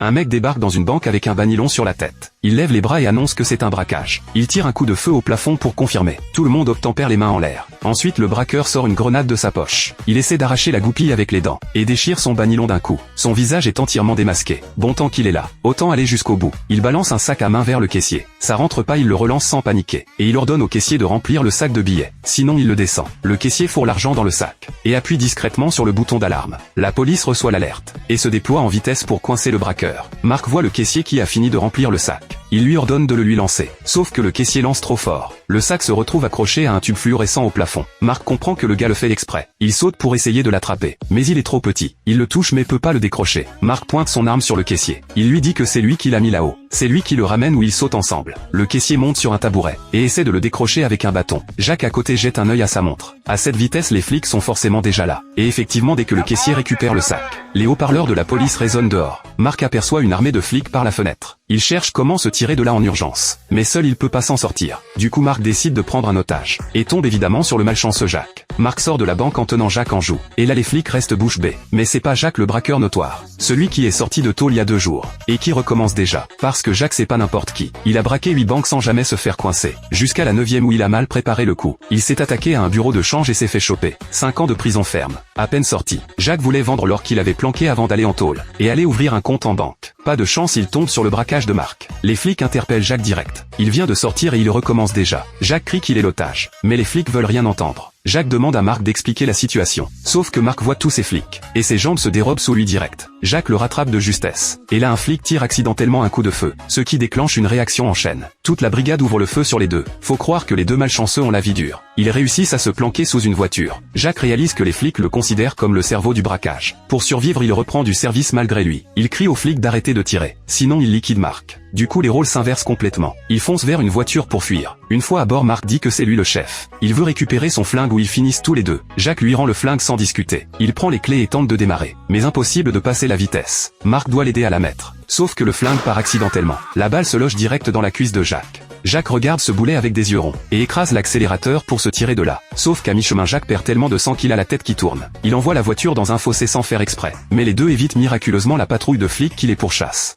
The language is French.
Un mec débarque dans une banque avec un banilon sur la tête. Il lève les bras et annonce que c'est un braquage. Il tire un coup de feu au plafond pour confirmer. Tout le monde obtempère les mains en l'air. Ensuite le braqueur sort une grenade de sa poche. Il essaie d'arracher la goupille avec les dents, et déchire son banilon d'un coup. Son visage est entièrement démasqué. Bon tant qu'il est là. Autant aller jusqu'au bout. Il balance un sac à main vers le caissier. Ça rentre pas, il le relance sans paniquer. Et il ordonne au caissier de remplir le sac de billets. Sinon il le descend. Le caissier fourre l'argent dans le sac. Et appuie discrètement sur le bouton d'alarme. La police reçoit l'alerte. Et se déploie en vitesse pour coincer le braqueur. Marc voit le caissier qui a fini de remplir le sac. Il lui ordonne de le lui lancer. Sauf que le caissier lance trop fort. Le sac se retrouve accroché à un tube fluorescent au plafond. Marc comprend que le gars le fait exprès. Il saute pour essayer de l'attraper. Mais il est trop petit. Il le touche mais peut pas le décrocher. Marc pointe son arme sur le caissier. Il lui dit que c'est lui qui l'a mis là-haut. C'est lui qui le ramène où ils sautent ensemble. Le caissier monte sur un tabouret et essaie de le décrocher avec un bâton. Jacques à côté jette un œil à sa montre. À cette vitesse les flics sont forcément déjà là. Et effectivement dès que le caissier récupère le sac, les haut-parleurs de la police résonnent dehors. Marc aperçoit une armée de flics par la fenêtre. Il cherche comment se tirer de là en urgence. Mais seul il peut pas s'en sortir. Du coup Marc décide de prendre un otage. Et tombe évidemment sur le malchanceux Jacques. Marc sort de la banque en tenant Jacques en joue. Et là les flics restent bouche bée. Mais c'est pas Jacques le braqueur notoire. Celui qui est sorti de tôle il y a 2 jours. Et qui recommence déjà. Parce que Jacques c'est pas n'importe qui. Il a braqué 8 banques sans jamais se faire coincer. Jusqu'à la 9e où il a mal préparé le coup. Il s'est attaqué à un bureau de change et s'est fait choper. 5 ans de prison ferme. À peine sorti. Jacques voulait vendre l'or qu'il avait planqué avant d'aller en tôle. Et aller ouvrir un compte en banque. Pas de chance, il tombe sur le braquage de Marc. Les flics interpellent Jacques direct. Il vient de sortir et il recommence déjà. Jacques crie qu'il est l'otage. Mais les flics veulent rien entendre. Jacques demande à Marc d'expliquer la situation. Sauf que Marc voit tous ces flics. Et ses jambes se dérobent sous lui direct. Jacques le rattrape de justesse. Et là un flic tire accidentellement un coup de feu. Ce qui déclenche une réaction en chaîne. Toute la brigade ouvre le feu sur les deux. Faut croire que les deux malchanceux ont la vie dure. Ils réussissent à se planquer sous une voiture. Jacques réalise que les flics le considèrent comme le cerveau du braquage. Pour survivre il reprend du service malgré lui. Il crie aux flics d'arrêter de tirer. Sinon il liquide Marc. Du coup les rôles s'inversent complètement. Il fonce vers une voiture pour fuir. Une fois à bord Marc dit que c'est lui le chef. Il veut récupérer son flingue où ils finissent tous les deux. Jacques lui rend le flingue sans discuter. Il prend les clés et tente de démarrer. Mais impossible de passer la vitesse. Marc doit l'aider à la mettre. Sauf que le flingue part accidentellement. La balle se loge direct dans la cuisse de Jacques. Jacques regarde ce boulet avec des yeux ronds, et écrase l'accélérateur pour se tirer de là. Sauf qu'à mi-chemin Jacques perd tellement de sang qu'il a la tête qui tourne. Il envoie la voiture dans un fossé sans faire exprès. Mais les deux évitent miraculeusement la patrouille de flics qui les pourchasse.